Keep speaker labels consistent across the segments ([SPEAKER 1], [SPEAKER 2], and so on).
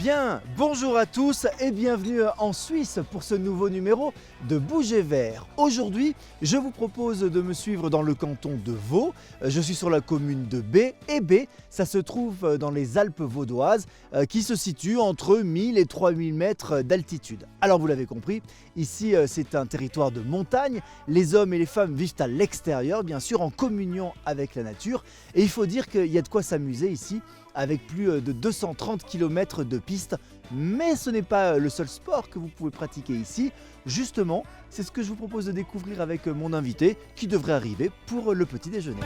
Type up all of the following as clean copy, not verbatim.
[SPEAKER 1] Bien, bonjour à tous et bienvenue en Suisse pour ce nouveau numéro de Bouger Vert. Aujourd'hui, je vous propose de me suivre dans le canton de Vaud. Je suis sur la commune de B et B, ça se trouve dans les Alpes vaudoises qui se situent entre 1000 et 3000 mètres d'altitude. Alors vous l'avez compris, ici c'est un territoire de montagne. Les hommes et les femmes vivent à l'extérieur, bien sûr, en communion avec la nature. Et il faut dire qu'il y a de quoi s'amuser ici, avec plus de 230 km de pistes. Mais ce n'est pas le seul sport que vous pouvez pratiquer ici. Justement, c'est ce que je vous propose de découvrir avec mon invité qui devrait arriver pour le petit déjeuner.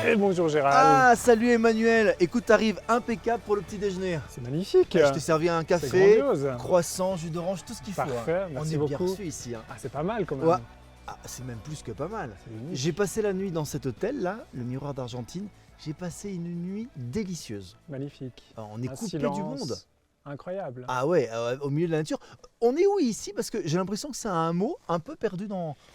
[SPEAKER 2] Et bonjour Gérald.
[SPEAKER 1] Ah, salut Emmanuel. Écoute, t'arrives impeccable pour le petit déjeuner.
[SPEAKER 2] C'est magnifique.
[SPEAKER 1] Je t'ai servi un
[SPEAKER 2] C'est
[SPEAKER 1] café,
[SPEAKER 2] grandiose.
[SPEAKER 1] croissant, jus d'orange, tout ce qu'il faut.
[SPEAKER 2] Parfait,
[SPEAKER 1] On
[SPEAKER 2] merci
[SPEAKER 1] est bien
[SPEAKER 2] beaucoup.
[SPEAKER 1] reçu ici.
[SPEAKER 2] Ah, c'est pas mal quand même.
[SPEAKER 1] Ouais. Ah, c'est même plus que pas mal.
[SPEAKER 2] C'est unique.
[SPEAKER 1] J'ai passé la nuit dans cet hôtel-là, le Miroir d'Argentine. J'ai passé une nuit délicieuse.
[SPEAKER 2] Magnifique.
[SPEAKER 1] Alors, on est
[SPEAKER 2] Un
[SPEAKER 1] coupé
[SPEAKER 2] silence
[SPEAKER 1] du monde.
[SPEAKER 2] Incroyable.
[SPEAKER 1] Ah ouais, au milieu de la nature. On est où ici? Parce que j'ai l'impression que c'est un hameau un peu perdu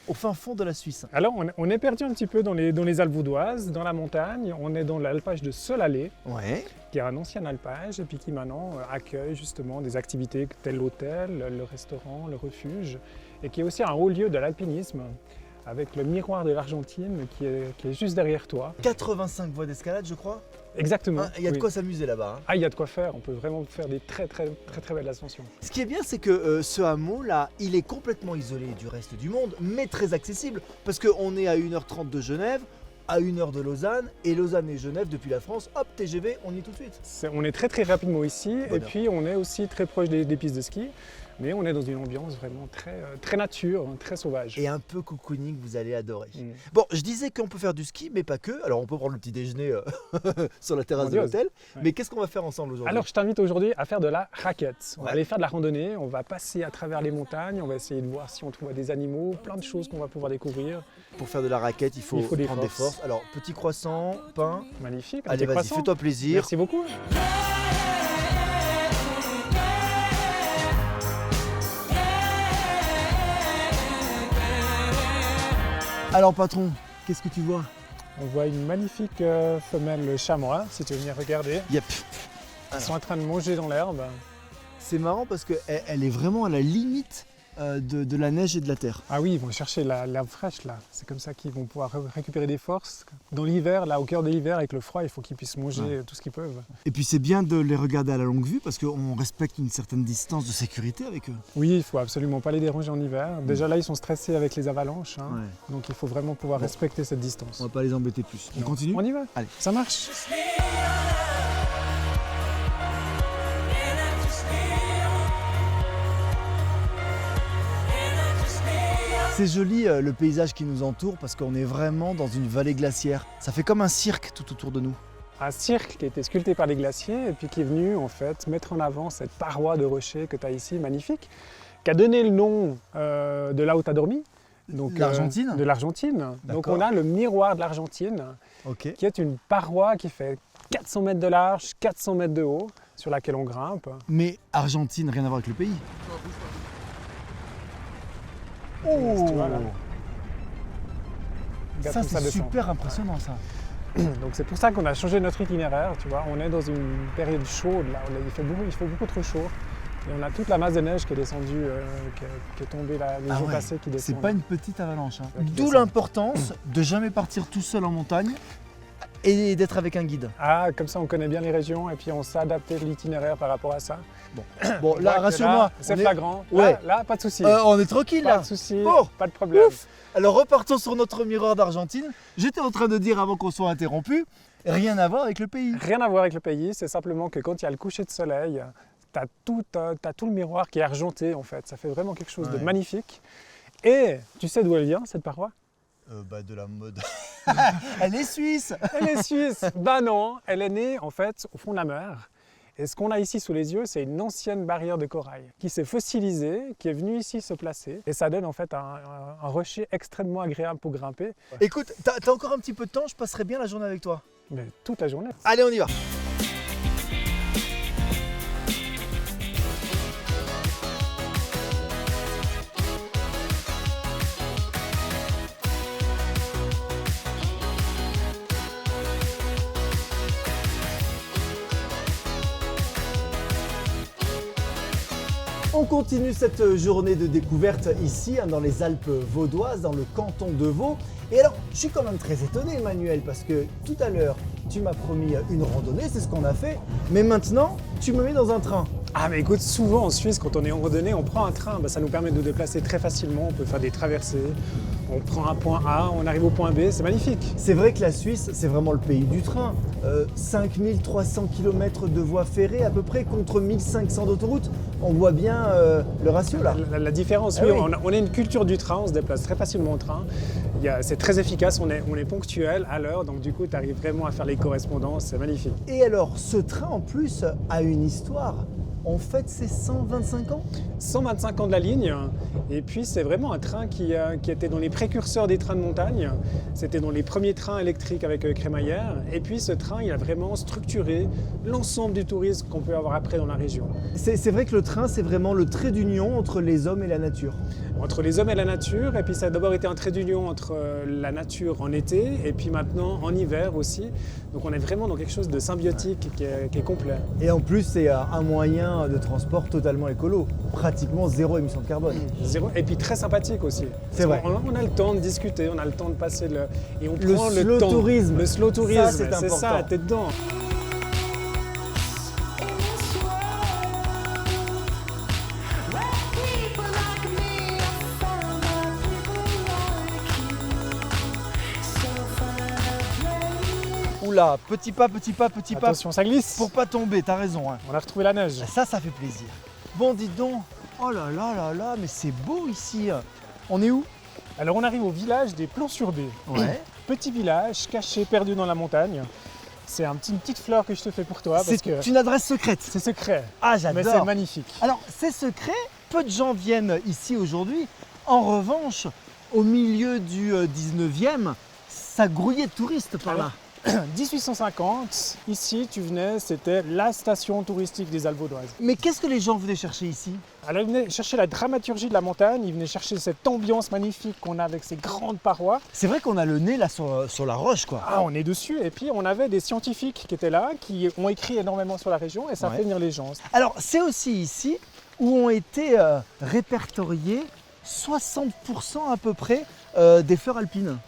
[SPEAKER 1] au fin fond de la Suisse.
[SPEAKER 2] Alors on est perdu un petit peu dans les Alpes vaudoises, dans la montagne. On est dans l'alpage de Solalé,
[SPEAKER 1] Ouais.
[SPEAKER 2] qui est un ancien alpage et puis qui maintenant accueille justement des activités telles l'hôtel, le restaurant, le refuge, et qui est aussi un haut lieu de l'alpinisme, avec le miroir de l'Argentine qui est juste derrière toi.
[SPEAKER 1] 85 voies d'escalade, je crois.
[SPEAKER 2] Exactement.
[SPEAKER 1] Il y a de
[SPEAKER 2] oui.
[SPEAKER 1] quoi s'amuser là-bas. Hein.
[SPEAKER 2] Ah, il y a de quoi faire. On peut vraiment faire des très belles ascensions.
[SPEAKER 1] Ce qui est bien, c'est que ce hameau-là, il est complètement isolé du reste du monde, mais très accessible, parce qu'on est à 1h30 de Genève, à 1h de Lausanne, et Lausanne et Genève depuis la France, hop, TGV, on y est tout de suite.
[SPEAKER 2] On est très rapidement ici, et
[SPEAKER 1] Bonheur.
[SPEAKER 2] puis on est aussi très proche des pistes de ski, mais on est dans une ambiance vraiment très nature, très sauvage.
[SPEAKER 1] Et un peu cocooning, vous allez adorer.
[SPEAKER 2] Mm.
[SPEAKER 1] Bon, je disais qu'on peut faire du ski, mais pas que. Alors, on peut prendre le petit déjeuner sur la terrasse de
[SPEAKER 2] Grandiose.
[SPEAKER 1] l'hôtel.
[SPEAKER 2] Ouais.
[SPEAKER 1] Mais qu'est-ce qu'on va faire ensemble aujourd'hui?
[SPEAKER 2] Alors je t'invite aujourd'hui à faire de la raquette. On va
[SPEAKER 1] Ouais.
[SPEAKER 2] aller faire de la randonnée, on va passer à travers les montagnes, on va essayer de voir si on trouve des animaux, plein de choses qu'on va pouvoir découvrir.
[SPEAKER 1] Pour faire de la raquette, il faut
[SPEAKER 2] des
[SPEAKER 1] prendre des
[SPEAKER 2] forces.
[SPEAKER 1] forces. Alors, petit croissant, pain.
[SPEAKER 2] Magnifique. un
[SPEAKER 1] Allez,
[SPEAKER 2] petit
[SPEAKER 1] vas-y,
[SPEAKER 2] croissant.
[SPEAKER 1] fais-toi plaisir.
[SPEAKER 2] Merci beaucoup.
[SPEAKER 1] Alors, patron, qu'est-ce que tu vois?
[SPEAKER 2] On voit une magnifique femelle chamois, si tu veux venir regarder.
[SPEAKER 1] Yep.
[SPEAKER 2] Ils sont en train de manger dans l'herbe.
[SPEAKER 1] C'est marrant parce qu'elle est vraiment à la limite de la neige et de la terre.
[SPEAKER 2] Ah oui, ils vont chercher l'herbe fraîche là. C'est comme ça qu'ils vont pouvoir récupérer des forces. Dans l'hiver, là, au cœur de l'hiver, avec le froid, il faut qu'ils puissent manger tout ce qu'ils peuvent.
[SPEAKER 1] Et puis c'est bien de les regarder à la longue vue parce qu'on respecte une certaine distance de sécurité avec eux.
[SPEAKER 2] Oui, il faut absolument pas les déranger en hiver. Déjà là, ils sont stressés avec les avalanches, hein.
[SPEAKER 1] Ouais.
[SPEAKER 2] Donc il faut vraiment pouvoir
[SPEAKER 1] Bon.
[SPEAKER 2] respecter cette distance.
[SPEAKER 1] On va pas les embêter plus. On
[SPEAKER 2] Non.
[SPEAKER 1] continue?
[SPEAKER 2] On y va.
[SPEAKER 1] Allez.
[SPEAKER 2] Ça marche.
[SPEAKER 1] C'est joli le paysage qui nous entoure parce qu'on est vraiment dans une vallée glaciaire. Ça fait comme un cirque tout autour de nous.
[SPEAKER 2] Un cirque qui a été sculpté par les glaciers et puis qui est venu en fait mettre en avant cette paroi de rochers que tu as ici, magnifique, qui a donné le nom de là où tu as dormi. Donc,
[SPEAKER 1] L'Argentine?
[SPEAKER 2] De l'Argentine. Donc
[SPEAKER 1] D'accord.
[SPEAKER 2] on a le miroir de l'Argentine,
[SPEAKER 1] Ok.
[SPEAKER 2] qui est une paroi qui fait 400 mètres de large, 400 mètres de haut, sur laquelle on grimpe.
[SPEAKER 1] Mais Argentine, rien à voir avec le pays. Oh,
[SPEAKER 2] Tu vois, là. Regarde
[SPEAKER 1] ça
[SPEAKER 2] comme
[SPEAKER 1] c'est
[SPEAKER 2] descend.
[SPEAKER 1] super impressionnant ça.
[SPEAKER 2] Donc c'est pour ça qu'on a changé notre itinéraire, tu vois. On est dans une période chaude, là. Il fait beaucoup trop chaud. Et on a toute la masse de neige qui est descendue, qui est tombée là, les jours passés, qui
[SPEAKER 1] c'est
[SPEAKER 2] descend.
[SPEAKER 1] pas une petite avalanche. Hein.
[SPEAKER 2] Ouais, qui
[SPEAKER 1] D'où
[SPEAKER 2] descend.
[SPEAKER 1] l'importance de jamais partir tout seul en montagne et d'être avec un guide.
[SPEAKER 2] Ah, comme ça on connaît bien les régions et puis on s'est adapté l'itinéraire par rapport à ça.
[SPEAKER 1] Bon,
[SPEAKER 2] On
[SPEAKER 1] là
[SPEAKER 2] voit que
[SPEAKER 1] rassure-moi,
[SPEAKER 2] c'est
[SPEAKER 1] on est-
[SPEAKER 2] flagrant.
[SPEAKER 1] Ouais.
[SPEAKER 2] Là, pas de souci.
[SPEAKER 1] on est tranquille
[SPEAKER 2] Pas
[SPEAKER 1] là.
[SPEAKER 2] de souci,
[SPEAKER 1] Bon.
[SPEAKER 2] pas de problème.
[SPEAKER 1] Ouf. Alors repartons sur notre miroir d'Argentine. J'étais en train de dire avant qu'on soit interrompu, rien à voir avec le pays.
[SPEAKER 2] Rien à voir avec le pays, c'est simplement que quand il y a le coucher de soleil, t'as tout le miroir qui est argenté en fait. Ça fait vraiment quelque chose de
[SPEAKER 1] Ouais.
[SPEAKER 2] magnifique. Et tu sais d'où elle vient cette paroi?
[SPEAKER 1] De la mode. Elle est suisse.
[SPEAKER 2] Elle est suisse. Bah non, elle est née en fait au fond de la mer. Et ce qu'on a ici sous les yeux, c'est une ancienne barrière de corail qui s'est fossilisée, qui est venue ici se placer. Et ça donne en fait un rocher extrêmement agréable pour grimper.
[SPEAKER 1] Écoute, t'as encore un petit peu de temps, je passerai bien la journée avec toi.
[SPEAKER 2] Mais toute la journée.
[SPEAKER 1] Allez, on y va. On continue cette journée de découverte ici, dans les Alpes vaudoises, dans le canton de Vaud. Et alors, je suis quand même très étonné, Emmanuel, parce que tout à l'heure, tu m'as promis une randonnée, c'est ce qu'on a fait. Mais maintenant, tu me mets dans un train.
[SPEAKER 2] Ah mais écoute, souvent en Suisse, quand on est en randonnée, on prend un train. Ça nous permet de nous déplacer très facilement. On peut faire des traversées. On prend un point A, on arrive au point B. C'est magnifique.
[SPEAKER 1] C'est vrai que la Suisse, c'est vraiment le pays du train. 5300 km de voies ferrées à peu près contre 1500 d'autoroutes. On voit bien le ratio là.
[SPEAKER 2] La différence,
[SPEAKER 1] Ah
[SPEAKER 2] oui,
[SPEAKER 1] oui.
[SPEAKER 2] on a une culture du train, on se déplace très facilement en train. C'est très efficace, on est ponctuel à l'heure, donc du coup tu arrives vraiment à faire les correspondances, c'est magnifique.
[SPEAKER 1] Et alors, ce train en plus a une histoire. En fait, c'est 125 ans.
[SPEAKER 2] 125 ans de la ligne, et puis c'est vraiment un train qui était dans les précurseurs des trains de montagne. C'était dans les premiers trains électriques avec crémaillère, et puis ce train il a vraiment structuré l'ensemble du tourisme qu'on peut avoir après dans la région.
[SPEAKER 1] C'est vrai que le train, c'est vraiment le trait d'union entre les hommes et la nature.
[SPEAKER 2] Entre les hommes et la nature, et puis ça a d'abord été un trait d'union entre la nature en été, et puis maintenant en hiver aussi. Donc on est vraiment dans quelque chose de symbiotique qui est complet.
[SPEAKER 1] Et en plus, c'est un moyen de transport totalement écolo. Pratiquement zéro émission de carbone.
[SPEAKER 2] Zéro. Et puis très sympathique aussi.
[SPEAKER 1] C'est vrai.
[SPEAKER 2] On a le temps de discuter, on a le temps de passer et on
[SPEAKER 1] Le
[SPEAKER 2] prend
[SPEAKER 1] slow
[SPEAKER 2] le temps.
[SPEAKER 1] tourisme.
[SPEAKER 2] Le slow tourisme,
[SPEAKER 1] Ça, c'est
[SPEAKER 2] c'est
[SPEAKER 1] important.
[SPEAKER 2] ça, t'es dedans.
[SPEAKER 1] Oula, petit pas, petit pas, petit pas.
[SPEAKER 2] Attention, ça glisse.
[SPEAKER 1] Pour pas tomber, t'as raison. Hein.
[SPEAKER 2] On a retrouvé la neige.
[SPEAKER 1] Ça fait plaisir. Bon, dites donc. Oh là là là là, mais c'est beau ici. On est où?
[SPEAKER 2] Alors on arrive au village des Plans-sur-Bé.
[SPEAKER 1] Ouais.
[SPEAKER 2] Petit village caché, perdu dans la montagne. C'est une petite fleur que je te fais pour toi parce
[SPEAKER 1] C'est
[SPEAKER 2] que
[SPEAKER 1] une adresse secrète.
[SPEAKER 2] c'est secret.
[SPEAKER 1] Ah,
[SPEAKER 2] Mais c'est
[SPEAKER 1] j'adore.
[SPEAKER 2] magnifique.
[SPEAKER 1] Alors, c'est secret. Peu de gens viennent ici aujourd'hui. En revanche, au milieu du 19e, ça grouillait de touristes par là.
[SPEAKER 2] 1850, ici tu venais, c'était la station touristique des Alpes vaudoises.
[SPEAKER 1] Mais qu'est-ce que les gens venaient chercher ici?
[SPEAKER 2] Alors ils venaient chercher la dramaturgie de la montagne, ils venaient chercher cette ambiance magnifique qu'on a avec ces grandes parois.
[SPEAKER 1] C'est vrai qu'on a le nez là sur la roche, quoi.
[SPEAKER 2] Ah, on est dessus, et puis on avait des scientifiques qui étaient là, qui ont écrit énormément sur la région, et ça
[SPEAKER 1] Ouais.
[SPEAKER 2] fait venir les gens.
[SPEAKER 1] Alors, c'est aussi ici où ont été répertoriés 60% à peu près des fleurs alpines.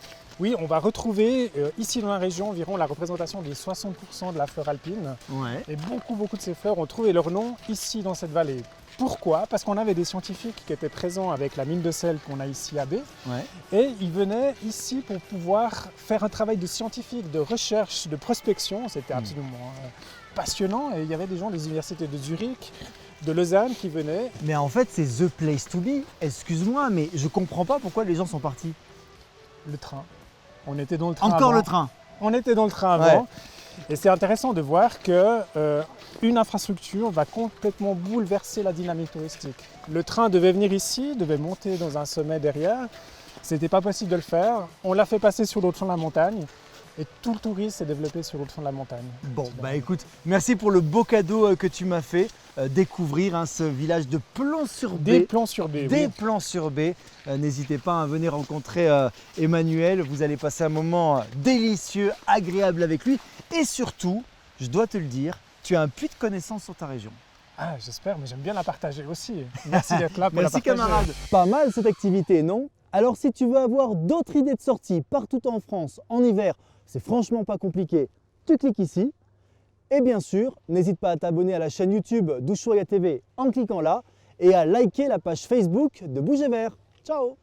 [SPEAKER 2] Oui, on va retrouver ici dans la région environ la représentation des 60% de la fleur alpine.
[SPEAKER 1] Ouais.
[SPEAKER 2] Et beaucoup de ces fleurs ont trouvé leur nom ici dans cette vallée. Pourquoi? Parce qu'on avait des scientifiques qui étaient présents avec la mine de sel qu'on a ici à B.
[SPEAKER 1] Ouais.
[SPEAKER 2] Et ils venaient ici pour pouvoir faire un travail de scientifique, de recherche, de prospection. C'était absolument passionnant. Et il y avait des gens des universités de Zurich, de Lausanne qui venaient.
[SPEAKER 1] Mais en fait, c'est the place to be. Excuse-moi, mais je comprends pas pourquoi les gens sont partis.
[SPEAKER 2] Le train. On était dans le train
[SPEAKER 1] Encore
[SPEAKER 2] avant.
[SPEAKER 1] le train.
[SPEAKER 2] On était dans le train avant. Et c'est intéressant de voir que une infrastructure va complètement bouleverser la dynamique touristique. Le train devait venir ici, devait monter dans un sommet derrière. C'était pas possible de le faire. On l'a fait passer sur l'autre fond de la montagne. Et tout le tourisme s'est développé sur l'autre fond de la montagne.
[SPEAKER 1] Bon, bah écoute, merci pour le beau cadeau que tu m'as fait. Découvrir ce village de Plans-sur-Bé.
[SPEAKER 2] Des plans sur B.
[SPEAKER 1] Des
[SPEAKER 2] Oui.
[SPEAKER 1] Plans-sur-Bé. N'hésitez pas à venir rencontrer Emmanuel. Vous allez passer un moment délicieux, agréable avec lui. Et surtout, je dois te le dire, tu as un puits de connaissances sur ta région.
[SPEAKER 2] Ah, j'espère, mais j'aime bien la partager aussi. Merci d'être là pour
[SPEAKER 1] Merci
[SPEAKER 2] la partager.
[SPEAKER 1] camarade. Pas mal cette activité, non? Alors si tu veux avoir d'autres idées de sortie partout en France, en hiver, c'est franchement pas compliqué. Tu cliques ici. Et bien sûr, n'hésite pas à t'abonner à la chaîne YouTube d'Ushuaïa TV en cliquant là et à liker la page Facebook de Bouger Vert. Ciao!